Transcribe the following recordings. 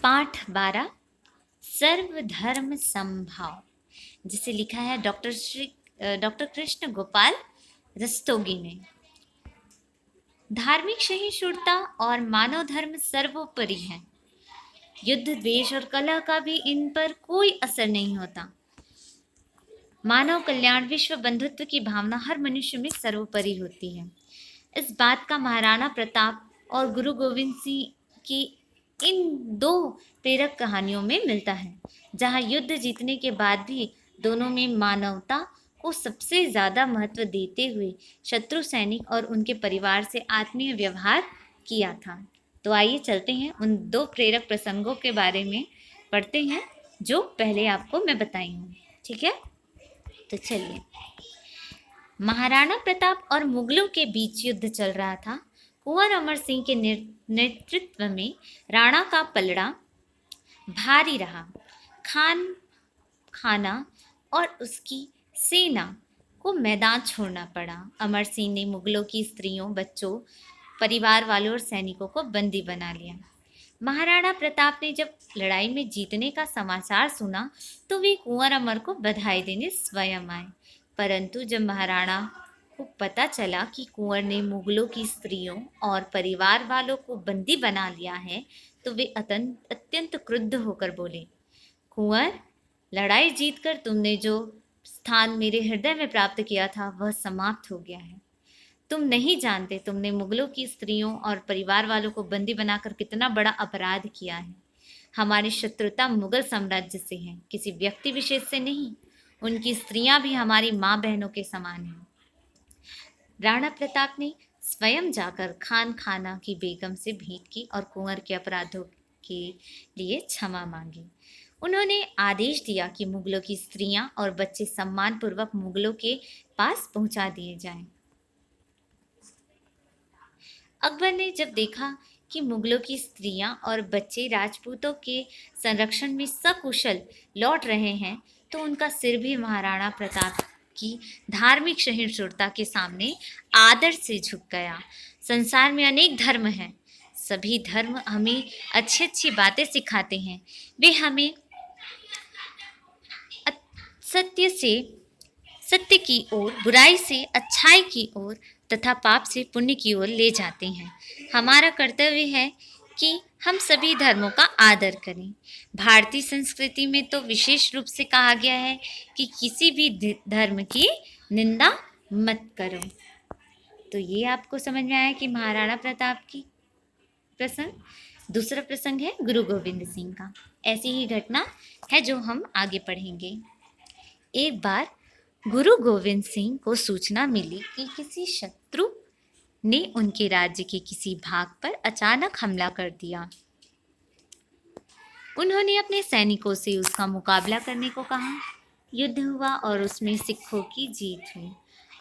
पाठ 12 सर्वधर्म समभाव, जिसे लिखा है डॉक्टर कृष्ण गोपाल रस्तोगी ने। धार्मिक सहिष्णुता और मानव धर्म सर्वोपरि है। युद्ध, द्वेष और कलह का भी इन पर कोई असर नहीं होता। मानव कल्याण, विश्व बंधुत्व की भावना हर मनुष्य में सर्वोपरि होती है। इस बात का महाराणा प्रताप और गुरु गोविंद सिंह की इन दो प्रेरक कहानियों में मिलता है, जहां युद्ध जीतने के बाद भी दोनों में मानवता को सबसे ज्यादा महत्व देते हुए शत्रु सैनिक और उनके परिवार से आत्मीय व्यवहार किया था। तो आइए चलते हैं उन दो प्रेरक प्रसंगों के बारे में पढ़ते हैं जो पहले आपको मैं बताई हूँ। ठीक है, तो चलिए। महाराणा प्रताप और मुगलों के बीच युद्ध चल रहा था। कुंवर अमर सिंह के नेतृत्व में राणा का पलड़ा भारी रहा। खाना और उसकी सेना को मैदान छोड़ना पड़ा। अमर सिंह ने मुगलों की स्त्रियों, बच्चों, परिवार वालों और सैनिकों को बंदी बना लिया। महाराणा प्रताप ने जब लड़ाई में जीतने का समाचार सुना तो वे कुंवर अमर को बधाई देने स्वयं आए। परंतु जब महाराणा को पता चला कि कुंवर ने मुगलों की स्त्रियों और परिवार वालों को बंदी बना लिया है तो वे अत्यंत क्रुद्ध होकर बोले, कुंवर, लड़ाई जीतकर तुमने जो स्थान मेरे हृदय में प्राप्त किया था वह समाप्त हो गया है। तुम नहीं जानते तुमने मुगलों की स्त्रियों और परिवार वालों को बंदी बनाकर कितना बड़ा अपराध किया है। हमारी शत्रुता मुगल साम्राज्य से है, किसी व्यक्ति विशेष से नहीं। उनकी स्त्रियां भी हमारी माँ बहनों के समान हैं। राणा प्रताप ने स्वयं जाकर खाना की बेगम से भेंट की और कुंवर के अपराधों के लिए क्षमा मांगी। उन्होंने आदेश दिया कि मुगलों की स्त्रियां और बच्चे सम्मानपूर्वक मुगलों के पास पहुंचा दिए जाएं। अकबर ने जब देखा कि मुगलों की स्त्रियां और बच्चे राजपूतों के संरक्षण में सकुशल लौट रहे हैं तो उनका सिर भी महाराणा प्रताप की धार्मिक सहिष्णुता के सामने आदर से झुक गया। संसार में अनेक धर्म हैं। सभी धर्म हमें अच्छी अच्छी बातें सिखाते हैं। वे हमें सत्य की ओर, बुराई से अच्छाई की ओर तथा पाप से पुण्य की ओर ले जाते हैं। हमारा कर्तव्य है कि हम सभी धर्मों का आदर करें। भारतीय संस्कृति में तो विशेष रूप से कहा गया है कि किसी भी धर्म की निंदा मत करो। तो ये आपको समझ में आया कि महाराणा प्रताप की प्रसंग। दूसरा प्रसंग है गुरु गोविंद सिंह का। ऐसी ही घटना है जो हम आगे पढ़ेंगे। एक बार गुरु गोविंद सिंह को सूचना मिली कि किसी शत्रु ने उनके राज्य के किसी भाग पर अचानक हमला कर दिया। उन्होंने अपने सैनिकों से उसका मुकाबला करने को कहा। युद्ध हुआ और उसमें सिखों की जीत हुई।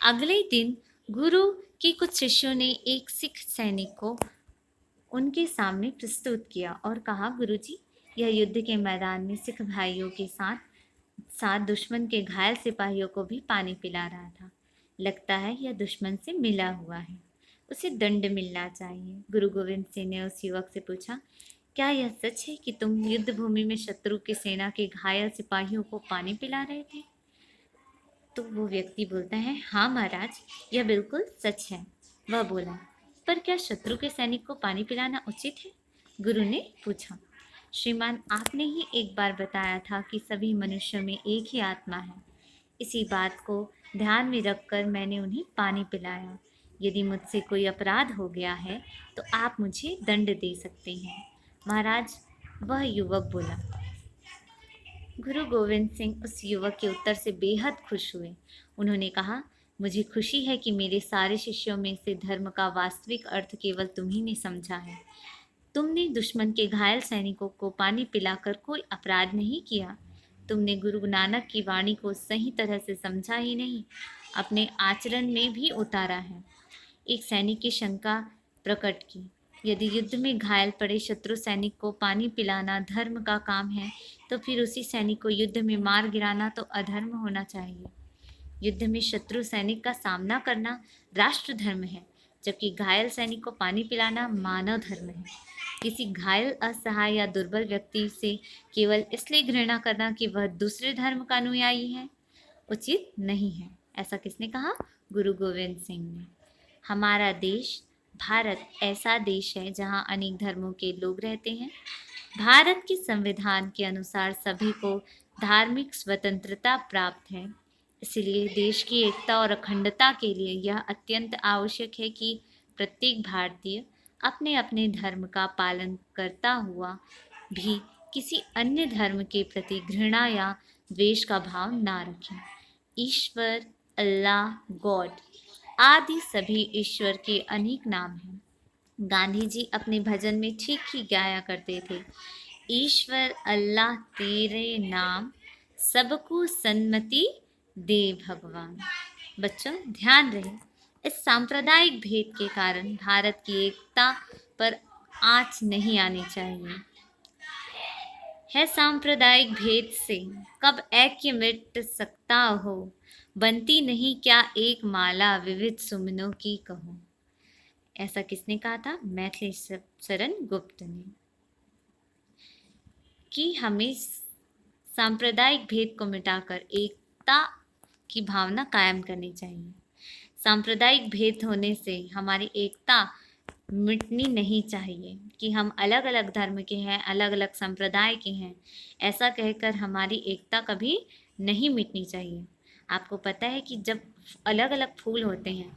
अगले दिन गुरु के कुछ शिष्यों ने एक सिख सैनिक को उनके सामने प्रस्तुत किया और कहा, गुरुजी, यह युद्ध के मैदान में सिख भाइयों के साथ दुश्मन के घायल सिपाहियों को भी पानी पिला रहा था। लगता है यह दुश्मन से मिला हुआ है, उसे दंड मिलना चाहिए। गुरु गोविंद सिंह ने उस युवक से पूछा, क्या यह सच है कि तुम युद्ध भूमि में शत्रु की सेना के घायल सिपाहियों को पानी पिला रहे थे? तो वो व्यक्ति बोलता है, हाँ महाराज, यह बिल्कुल सच है। वह बोला, पर क्या शत्रु के सैनिक को पानी पिलाना उचित है? गुरु ने पूछा, श्रीमान, आपने ही एक बार बताया था कि सभी मनुष्यों में एक ही आत्मा है। इसी बात को ध्यान में रखकर मैंने उन्हें पानी पिलाया। यदि मुझसे कोई अपराध हो गया है तो आप मुझे दंड दे सकते हैं। महाराज, वह युवक बोला। गुरु गोविंद सिंह उस युवक के उत्तर से बेहद खुश हुए। उन्होंने कहा, मुझे खुशी है कि मेरे सारे शिष्यों में से धर्म का वास्तविक अर्थ केवल तुम्ही ने समझा है। तुमने दुश्मन के घायल सैनिकों को पानी पिलाकर कोई अपराध नहीं किया। तुमने गुरु नानक की वाणी को सही तरह से समझा ही नहीं, अपने आचरण में भी उतारा है। एक सैनिक की शंका प्रकट की, यदि युद्ध में घायल पड़े शत्रु सैनिक को पानी पिलाना धर्म का काम है तो फिर उसी सैनिक को युद्ध में मार गिराना तो अधर्म होना चाहिए। युद्ध में शत्रु सैनिक का सामना करना राष्ट्र धर्म है, जबकि घायल सैनिक को पानी पिलाना मानव धर्म है। किसी घायल, असहाय या दुर्बल व्यक्ति से केवल इसलिए घृणा करना कि वह दूसरे धर्म का अनुयायी है उचित नहीं है। ऐसा किसने कहा? गुरु गोविंद सिंह ने। हमारा देश भारत ऐसा देश है जहाँ अनेक धर्मों के लोग रहते हैं। भारत के संविधान के अनुसार सभी को धार्मिक स्वतंत्रता प्राप्त है। इसलिए देश की एकता और अखंडता के लिए यह अत्यंत आवश्यक है कि प्रत्येक भारतीय अपने अपने धर्म का पालन करता हुआ भी किसी अन्य धर्म के प्रति घृणा या द्वेष का भाव ना रखें। ईश्वर, अल्लाह, गॉड आदि सभी ईश्वर के अनेक नाम हैं। गांधी जी अपने भजन में ठीक ही गाया करते थे, ईश्वर अल्लाह तेरे नाम, सबको सन्मति दे भगवान। बच्चों ध्यान रहे, इस सांप्रदायिक भेद के कारण भारत की एकता पर आंच नहीं आनी चाहिए। है सांप्रदायिक भेद से कब ऐक्य मिट सकता हो, बनती नहीं क्या एक माला विविध सुमनों की कहो। ऐसा किसने कहा था? मैथिली शरण गुप्त ने। कि हमें सांप्रदायिक भेद को मिटाकर एकता की भावना कायम करनी चाहिए। सांप्रदायिक भेद होने से हमारी एकता मिटनी नहीं चाहिए कि हम अलग अलग धर्म के हैं, अलग अलग संप्रदाय के हैं, ऐसा कहकर हमारी एकता कभी नहीं मिटनी चाहिए। आपको पता है कि जब अलग अलग फूल होते हैं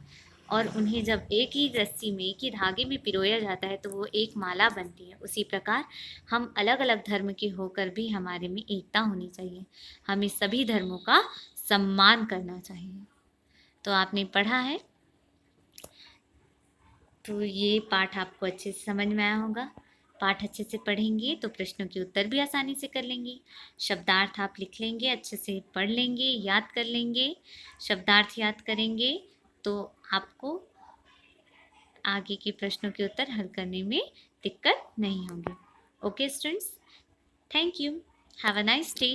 और उन्हें जब एक ही रस्सी में, एक ही धागे में पिरोया जाता है तो वो एक माला बनती है। उसी प्रकार हम अलग अलग धर्म के होकर भी हमारे में एकता होनी चाहिए। हमें सभी धर्मों का सम्मान करना चाहिए। तो आपने पढ़ा है, तो ये पाठ आपको अच्छे से समझ में आया होगा। पाठ अच्छे से पढ़ेंगे तो प्रश्नों के उत्तर भी आसानी से कर लेंगे। शब्दार्थ आप लिख लेंगे, अच्छे से पढ़ लेंगे, याद कर लेंगे। शब्दार्थ याद करेंगे तो आपको आगे के प्रश्नों के उत्तर हल करने में दिक्कत नहीं होगी। Okay students, thank you, have a nice day.